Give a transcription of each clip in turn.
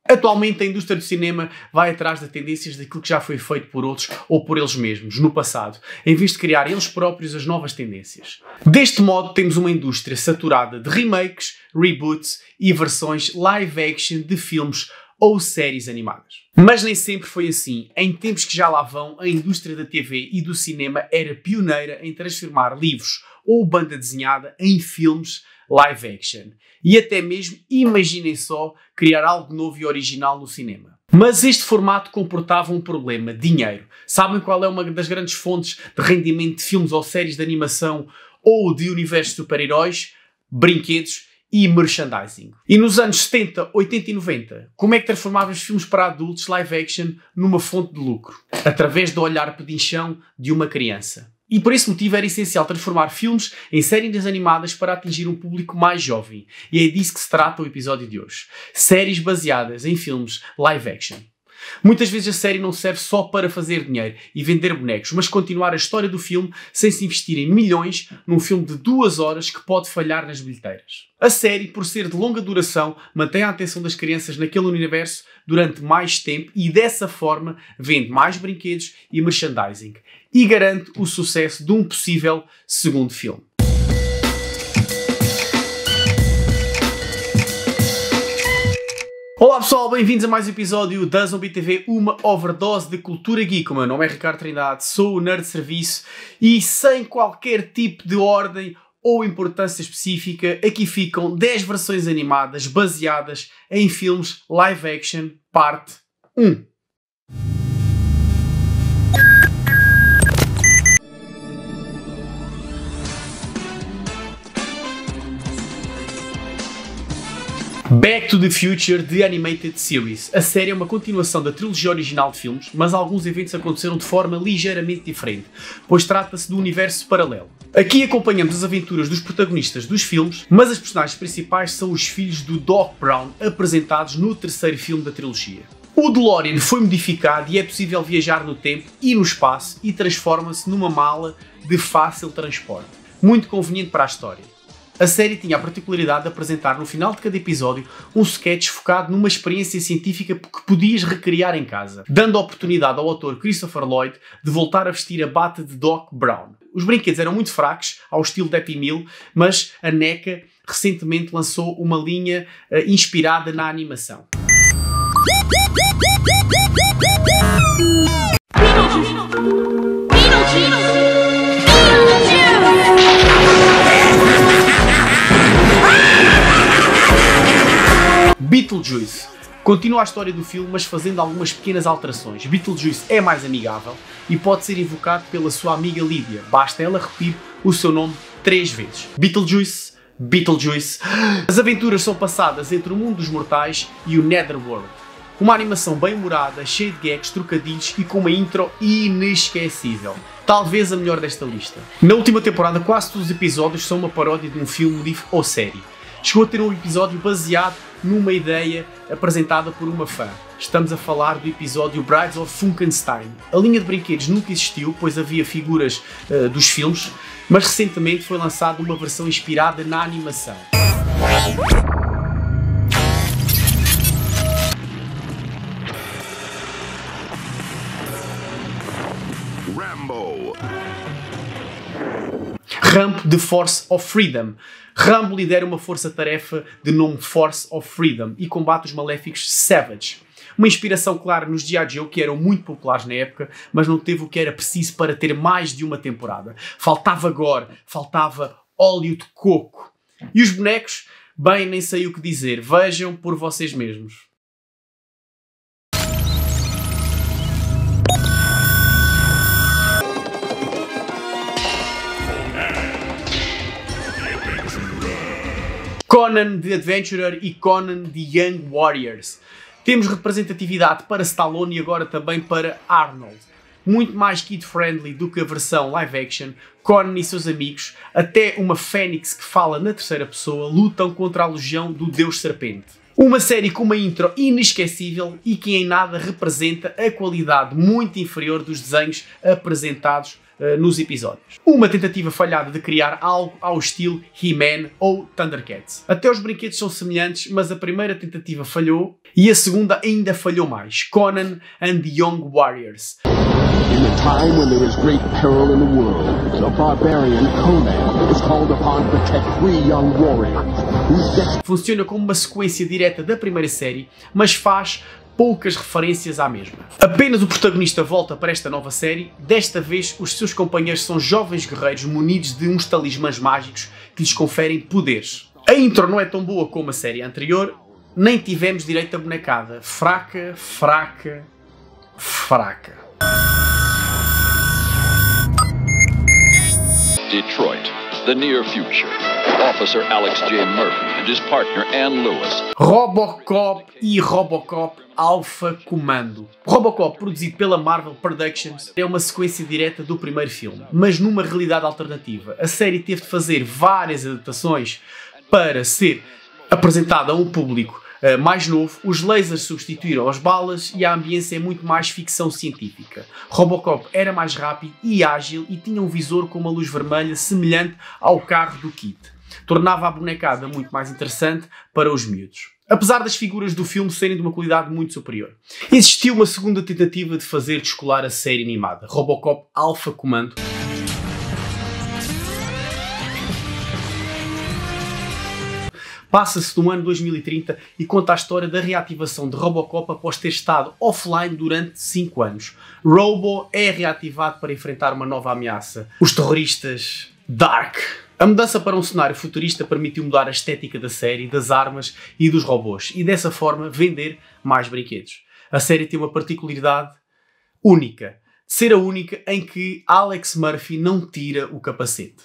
Atualmente a indústria do cinema vai atrás de tendências daquilo que já foi feito por outros ou por eles mesmos no passado, em vez de criar eles próprios as novas tendências. Deste modo temos uma indústria saturada de remakes, reboots e versões live action de filmes ou séries animadas. Mas nem sempre foi assim. Em tempos que já lá vão, a indústria da TV e do cinema era pioneira em transformar livros ou banda desenhada em filmes live action. E até mesmo, imaginem só, criar algo novo e original no cinema. Mas este formato comportava um problema: dinheiro. Sabem qual é uma das grandes fontes de rendimento de filmes ou séries de animação ou de universos de super-heróis? Brinquedos e merchandising. E nos anos 70, 80 e 90, como é que transformávamos filmes para adultos live action numa fonte de lucro? Através do olhar pedinchão de uma criança. E por esse motivo era essencial transformar filmes em séries animadas para atingir um público mais jovem. E é disso que se trata o episódio de hoje. Séries baseadas em filmes live action. Muitas vezes a série não serve só para fazer dinheiro e vender bonecos, mas continuar a história do filme sem se investir em milhões num filme de 2 horas que pode falhar nas bilheteiras. A série, por ser de longa duração, mantém a atenção das crianças naquele universo durante mais tempo e dessa forma vende mais brinquedos e merchandising e garante o sucesso de um possível segundo filme. Olá pessoal, bem-vindos a mais um episódio da Zombie TV, uma overdose de cultura geek. O meu nome é Ricardo Trindade, sou o nerd de serviço e sem qualquer tipo de ordem ou importância específica, aqui ficam 10 versões animadas baseadas em filmes live action, parte 1. Back to the Future The Animated Series. A série é uma continuação da trilogia original de filmes, mas alguns eventos aconteceram de forma ligeiramente diferente, pois trata-se de um universo paralelo. Aqui acompanhamos as aventuras dos protagonistas dos filmes, mas as personagens principais são os filhos do Doc Brown, apresentados no terceiro filme da trilogia. O DeLorean foi modificado e é possível viajar no tempo e no espaço e transforma-se numa mala de fácil transporte, muito conveniente para a história. A série tinha a particularidade de apresentar no final de cada episódio um sketch focado numa experiência científica que podias recriar em casa, dando a oportunidade ao autor Christopher Lloyd de voltar a vestir a bata de Doc Brown. Os brinquedos eram muito fracos, ao estilo de Happy Meal, mas a NECA recentemente lançou uma linha inspirada na animação. Beetlejuice. Continua a história do filme, mas fazendo algumas pequenas alterações. Beetlejuice é mais amigável e pode ser invocado pela sua amiga Lídia. Basta ela repetir o seu nome 3 vezes. Beetlejuice, Beetlejuice. As aventuras são passadas entre o mundo dos mortais e o Netherworld. Uma animação bem humorada, cheia de gags, trocadilhos e com uma intro inesquecível. Talvez a melhor desta lista. Na última temporada, quase todos os episódios são uma paródia de um filme, livro ou série. Chegou a ter um episódio baseado numa ideia apresentada por uma fã. Estamos a falar do episódio Brides of Funkenstein. A linha de brinquedos nunca existiu, pois havia figuras dos filmes, mas recentemente foi lançada uma versão inspirada na animação. Rambo The Force of Freedom. Rambo lidera uma força-tarefa de nome Force of Freedom e combate os maléficos Savage. Uma inspiração clara nos G.I. Joe, que eram muito populares na época, mas não teve o que era preciso para ter mais de uma temporada. Faltava gore, faltava óleo de coco. E os bonecos? Bem, nem sei o que dizer. Vejam por vocês mesmos. Conan the Adventurer e Conan the Young Warriors. Temos representatividade para Stallone e agora também para Arnold. Muito mais kid-friendly do que a versão live-action, Conan e seus amigos, até uma fênix que fala na terceira pessoa, lutam contra a legião do Deus Serpente. Uma série com uma intro inesquecível e que em nada representa a qualidade muito inferior dos desenhos apresentados nos episódios. Uma tentativa falhada de criar algo ao estilo He-Man ou Thundercats. Até os brinquedos são semelhantes, mas a primeira tentativa falhou e a segunda ainda falhou mais. Conan and the Young Warriors. In a time when there is great peril in the world, the barbarian Conan is called upon to protect 3 young warriors. Funciona como uma sequência direta da primeira série, mas faz poucas referências à mesma. Apenas o protagonista volta para esta nova série. Desta vez, os seus companheiros são jovens guerreiros munidos de uns talismãs mágicos que lhes conferem poderes. A intro não é tão boa como a série anterior, nem tivemos direito a bonecada. Fraca, fraca, fraca. Detroit, the near future. Officer Alex J. Murphy and his partner Ann Lewis. Robocop e Robocop Alpha Commando. Robocop, produzido pela Marvel Productions, é uma sequência direta do primeiro filme, mas numa realidade alternativa. A série teve de fazer várias adaptações para ser apresentada a um público mais novo. Os lasers substituíram as balas e a ambiência é muito mais ficção científica. Robocop era mais rápido e ágil e tinha um visor com uma luz vermelha semelhante ao carro do Kit. Tornava a bonecada muito mais interessante para os miúdos. Apesar das figuras do filme serem de uma qualidade muito superior. Existiu uma segunda tentativa de fazer descolar a série animada, Robocop Alpha Commando. Passa-se no ano 2030 e conta a história da reativação de Robocop após ter estado offline durante 5 anos. Robo é reativado para enfrentar uma nova ameaça: os terroristas Dark. A mudança para um cenário futurista permitiu mudar a estética da série, das armas e dos robôs e dessa forma vender mais brinquedos. A série tem uma particularidade única, de ser a única em que Alex Murphy não tira o capacete.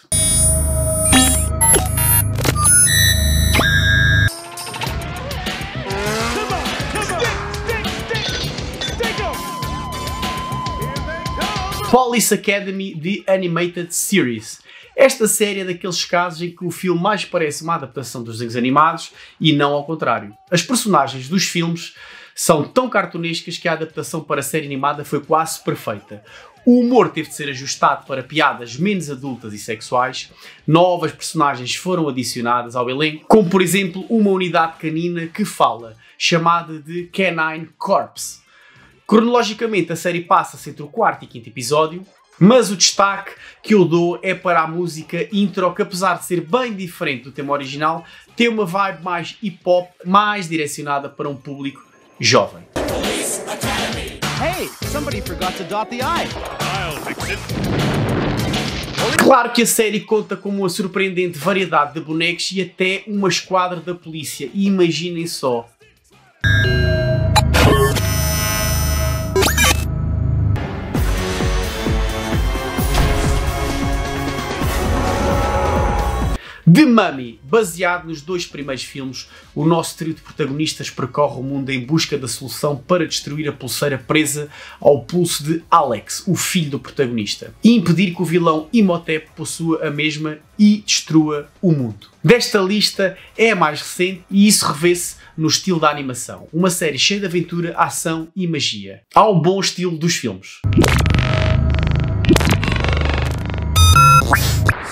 Police Academy The Animated Series. Esta série é daqueles casos em que o filme mais parece uma adaptação dos desenhos animados e não ao contrário. As personagens dos filmes são tão cartunescas que a adaptação para a série animada foi quase perfeita. O humor teve de ser ajustado para piadas menos adultas e sexuais. Novas personagens foram adicionadas ao elenco, como por exemplo uma unidade canina que fala, chamada de Canine Corps. Cronologicamente a série passa-se entre o 4º e 5º episódio, mas o destaque que eu dou é para a música intro, que apesar de ser bem diferente do tema original, tem uma vibe mais hip-hop, mais direcionada para um público jovem. Hey, somebody forgot to dot the I. I'll fix it. Claro que a série conta com uma surpreendente variedade de bonecos e até uma esquadra da polícia, e imaginem só. The Mummy, baseado nos 2 primeiros filmes, o nosso trio de protagonistas percorre o mundo em busca da solução para destruir a pulseira presa ao pulso de Alex, o filho do protagonista, e impedir que o vilão Imhotep possua a mesma e destrua o mundo. Desta lista é a mais recente e isso revê-se no estilo da animação, uma série cheia de aventura, ação e magia, ao bom estilo dos filmes.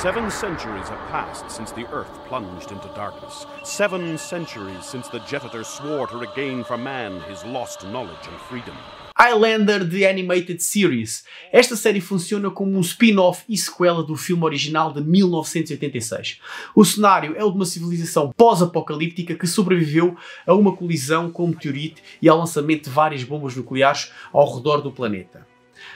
7 centuries have passed since the Earth plunged into darkness. 7 centuries since the Janitor swore to regain for man his lost knowledge and freedom. Highlander The Animated Series. Esta série funciona como um spin-off e sequela do filme original de 1986. O cenário é o de uma civilização pós-apocalíptica que sobreviveu a uma colisão com um meteorito e ao lançamento de várias bombas nucleares ao redor do planeta.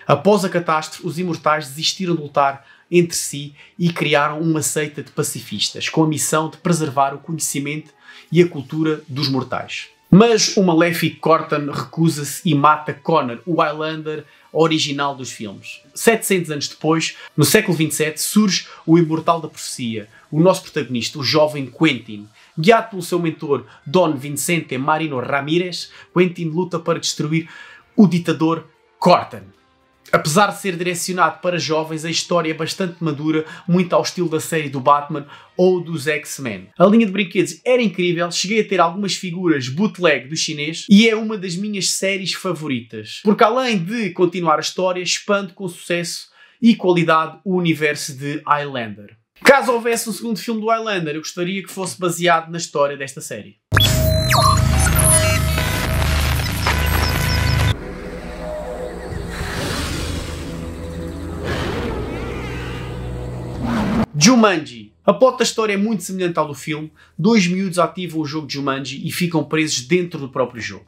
Após a catástrofe, os imortais desistiram de lutar entre si e criaram uma seita de pacifistas, com a missão de preservar o conhecimento e a cultura dos mortais. Mas o maléfico Cortan recusa-se e mata Connor, o Highlander original dos filmes. 700 anos depois, no século XXVII, surge o imortal da profecia, o nosso protagonista, o jovem Quentin. Guiado pelo seu mentor Don Vicente Marino Ramírez, Quentin luta para destruir o ditador Cortan. Apesar de ser direcionado para jovens, a história é bastante madura, muito ao estilo da série do Batman ou dos X-Men. A linha de brinquedos era incrível, cheguei a ter algumas figuras bootleg do chinês e é uma das minhas séries favoritas, porque além de continuar a história, expande com sucesso e qualidade o universo de Highlander. Caso houvesse um segundo filme do Highlander, eu gostaria que fosse baseado na história desta série. Jumanji. A plot da história é muito semelhante ao do filme. Dois miúdos ativam o jogo Jumanji e ficam presos dentro do próprio jogo.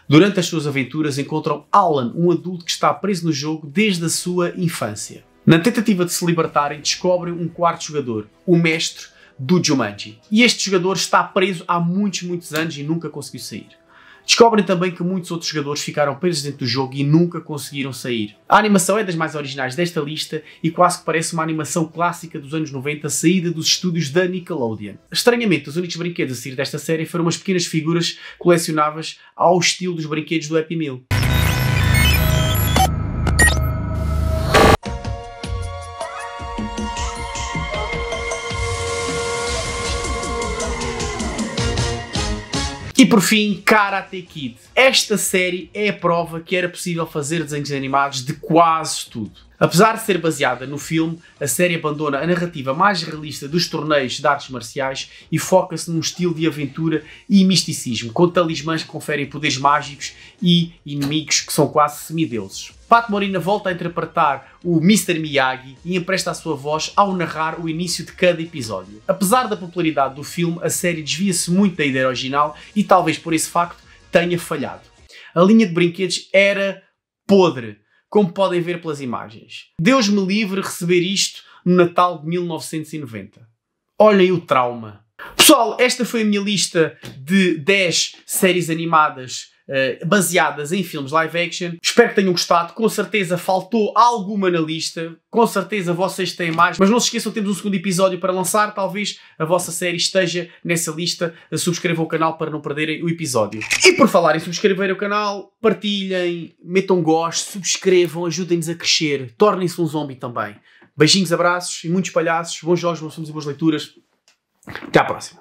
Durante as suas aventuras encontram Alan, um adulto que está preso no jogo desde a sua infância. Na tentativa de se libertarem, descobrem um quarto jogador, o mestre do Jumanji. E este jogador está preso há muitos anos e nunca conseguiu sair. Descobrem também que muitos outros jogadores ficaram presos dentro do jogo e nunca conseguiram sair. A animação é das mais originais desta lista e quase que parece uma animação clássica dos anos 90 saída dos estúdios da Nickelodeon. Estranhamente, os únicos brinquedos a sair desta série foram umas pequenas figuras colecionáveis ao estilo dos brinquedos do Happy Meal. E por fim, Karate Kid. Esta série é a prova que era possível fazer desenhos animados de quase tudo. Apesar de ser baseada no filme, a série abandona a narrativa mais realista dos torneios de artes marciais e foca-se num estilo de aventura e misticismo, com talismãs que conferem poderes mágicos e inimigos que são quase semideuses. Pat Morita volta a interpretar o Mr. Miyagi e empresta a sua voz ao narrar o início de cada episódio. Apesar da popularidade do filme, a série desvia-se muito da ideia original e talvez por esse facto tenha falhado. A linha de brinquedos era podre, como podem ver pelas imagens. Deus me livre receber isto no Natal de 1990. Olhem o trauma. Pessoal, esta foi a minha lista de 10 séries animadas baseadas em filmes live action. Espero que tenham gostado. Com certeza faltou alguma na lista. Com certeza vocês têm mais. Mas não se esqueçam, temos um segundo episódio para lançar. Talvez a vossa série esteja nessa lista. Subscrevam o canal para não perderem o episódio. E por falar em subscrever o canal, partilhem, metam gosto, subscrevam, ajudem-nos a crescer. Tornem-se um zombie também. Beijinhos, abraços e muitos palhaços. Bons jogos, bons filmes e boas leituras. Até à próxima.